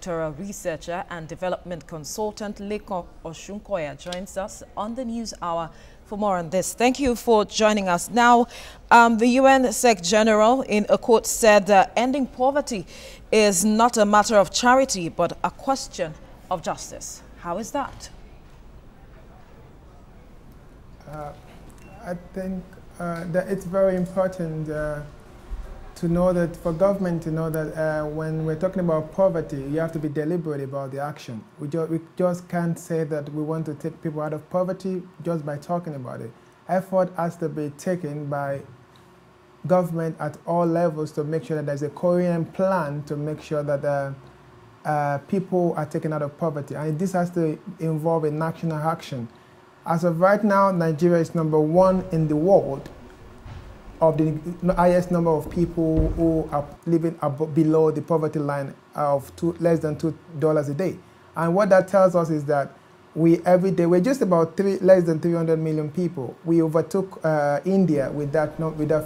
doctoral researcher and development consultant Leko Oshunkoya joins us on the News Hour for more on this. Thank you for joining us. Now, the UN Sec General in a quote said ending poverty is not a matter of charity, but a question of justice. How is that? I think that it's very important to know that, for government to know that when we're talking about poverty, you have to be deliberate about the action. We just can't say that we want to take people out of poverty just by talking about it. Effort has to be taken by government at all levels to make sure that there's a coherent plan to make sure that people are taken out of poverty. And this has to involve a national action. As of right now, Nigeria is #1 in the world of the highest number of people who are living below the poverty line of less than $2 a day. And what that tells us is that every day, we're just about less than 300 million people. We overtook India with that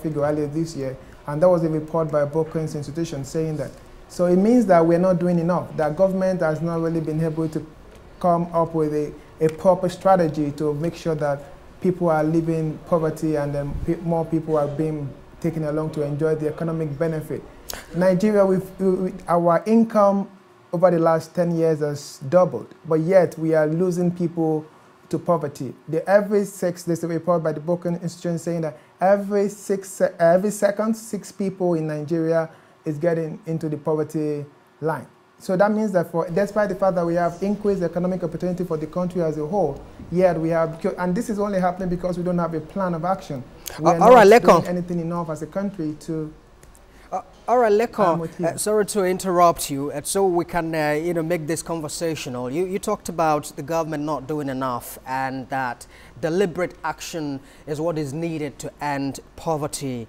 figure earlier this year, and that was a report by a Brookings institution saying that. So it means that we're not doing enough. That government has not really been able to come up with a proper strategy to make sure that people are living poverty and then more people are being taken along to enjoy the economic benefit. Nigeria, our income over the last 10 years has doubled, but yet we are losing people to poverty. There's a report by the Brookings Institution saying that every second, 6 people in Nigeria is getting into the poverty line. So that means that despite the fact that we have increased economic opportunity for the country as a whole, yet we have, and this is only happening because we don't have a plan of action. We are not doing anything enough as a country to... all right, Leko, sorry to interrupt you, so we can make this conversational. You talked about the government not doing enough and that deliberate action is what is needed to end poverty.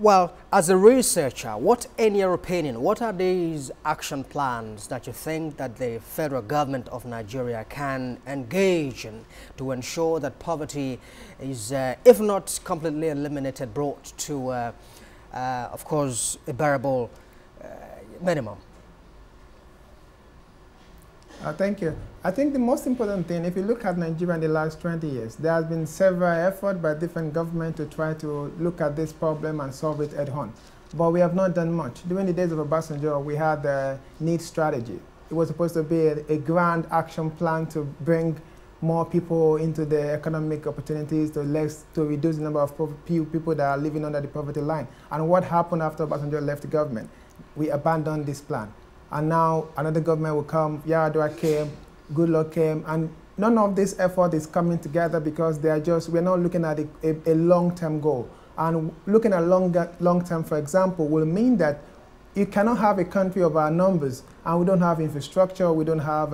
Well, as a researcher, in your opinion, what are these action plans that you think that the federal government of Nigeria can engage in to ensure that poverty is, if not completely eliminated, brought to, of course, a bearable minimum? Thank you. I think the most important thing, if you look at Nigeria in the last 20 years, there has been several efforts by different governments to try to look at this problem and solve it head on. But we have not done much. During the days of Obasanjo, we had the need strategy. It was supposed to be a grand action plan to bring more people into the economic opportunities, to reduce the number of people that are living under the poverty line. And what happened after Obasanjo left the government? We abandoned this plan. And now another government will come, Yar'Adua came, Goodluck came, and none of this effort is coming together because we're not looking at a long-term goal. And looking at long-term, for example, will mean that you cannot have a country of our numbers and we don't have infrastructure, we don't have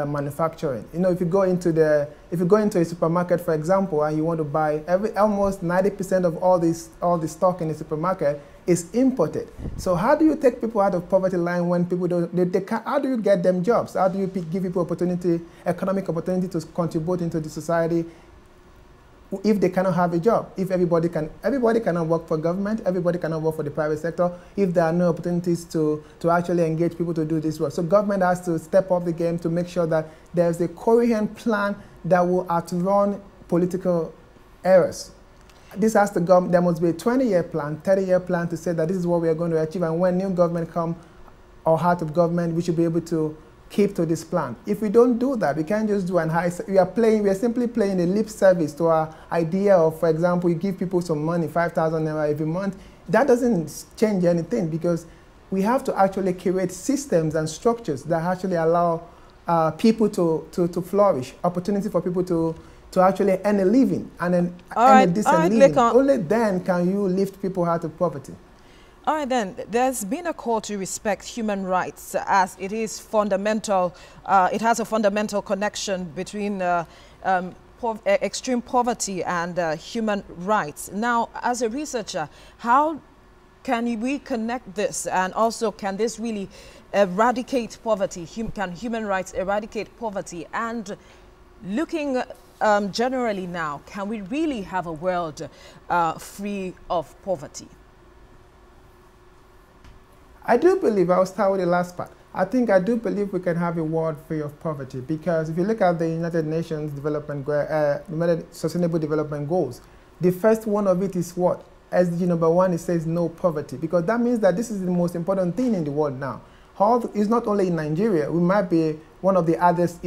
manufacturing. You know, if you go into a supermarket, for example, and you want to buy almost 90% of all the stock in the supermarket is imported. So how do you take people out of poverty line when people how do you get them jobs? How do you give people economic opportunity to contribute into the society if they cannot have a job? If everybody cannot work for government, everybody cannot work for the private sector, if there are no opportunities to actually engage people to do this work. So government has to step up the game to make sure that there's a coherent plan that will outrun political errors. This has to go, there must be a 20-year plan, 30-year plan to say that this is what we are going to achieve, and when new government come or out of government, we should be able to keep to this plan. If we don't do that, we can't just do we are simply playing a lip service to our idea of, for example, you give people some money, 5,000 naira every month. That doesn't change anything because we have to actually create systems and structures that actually allow people to flourish, opportunity for people to actually earn a living and then earn a decent living. Only then can you lift people out of poverty. All right, then, there's been a call to respect human rights as it is fundamental. It has a fundamental connection between extreme poverty and human rights. Now, as a researcher, how can we connect this? And also, can this really eradicate poverty? Can human rights eradicate poverty? And looking generally now, can we really have a world free of poverty? I do believe, I'll start with the last part. I do believe we can have a world free of poverty, because if you look at the United Nations Sustainable Development Goals, the first one of it is what? SDG number 1, it says no poverty, because that means that this is the most important thing in the world now. It's not only in Nigeria, we might be one of the others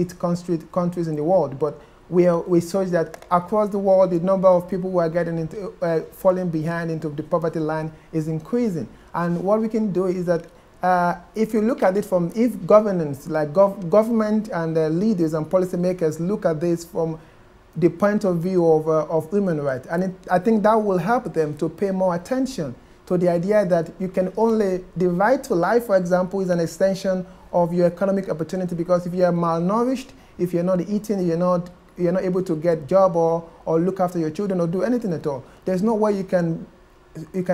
countries in the world, but we search that across the world, the number of people who are getting into, falling behind into the poverty line is increasing. And what we can do is that if you look at it from, if governance, like government and leaders and policymakers look at this from the point of view of human rights, and I think that will help them to pay more attention to the idea that you can only, the right to life, for example, is an extension of your economic opportunity, because if you are malnourished, if you're not eating, you're not able to get a job or look after your children or do anything at all, there's no way you can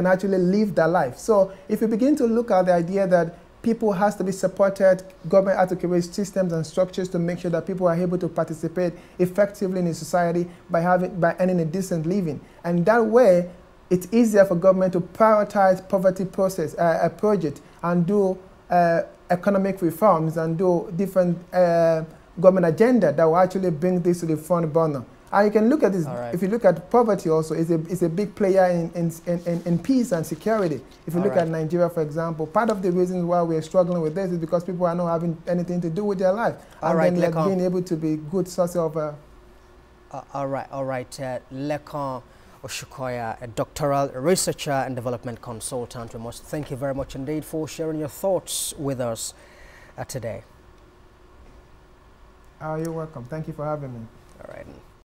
actually live that life. So if you begin to look at the idea that people has to be supported, government has to create systems and structures to make sure that people are able to participate effectively in the society by earning a decent living. And that way, it's easier for government to prioritize poverty project and do economic reforms and do different government agenda that will actually bring this to the front burner. And you can look at this, if you look at poverty also, it's a big player in peace and security. If you look at Nigeria, for example, part of the reasons why we're struggling with this is because people are not having anything to do with their life. And then they're being able to be good source of... Lekan Oshukoya, a doctoral researcher and development consultant. We must thank you very much indeed for sharing your thoughts with us today. You're welcome. Thank you for having me. All right.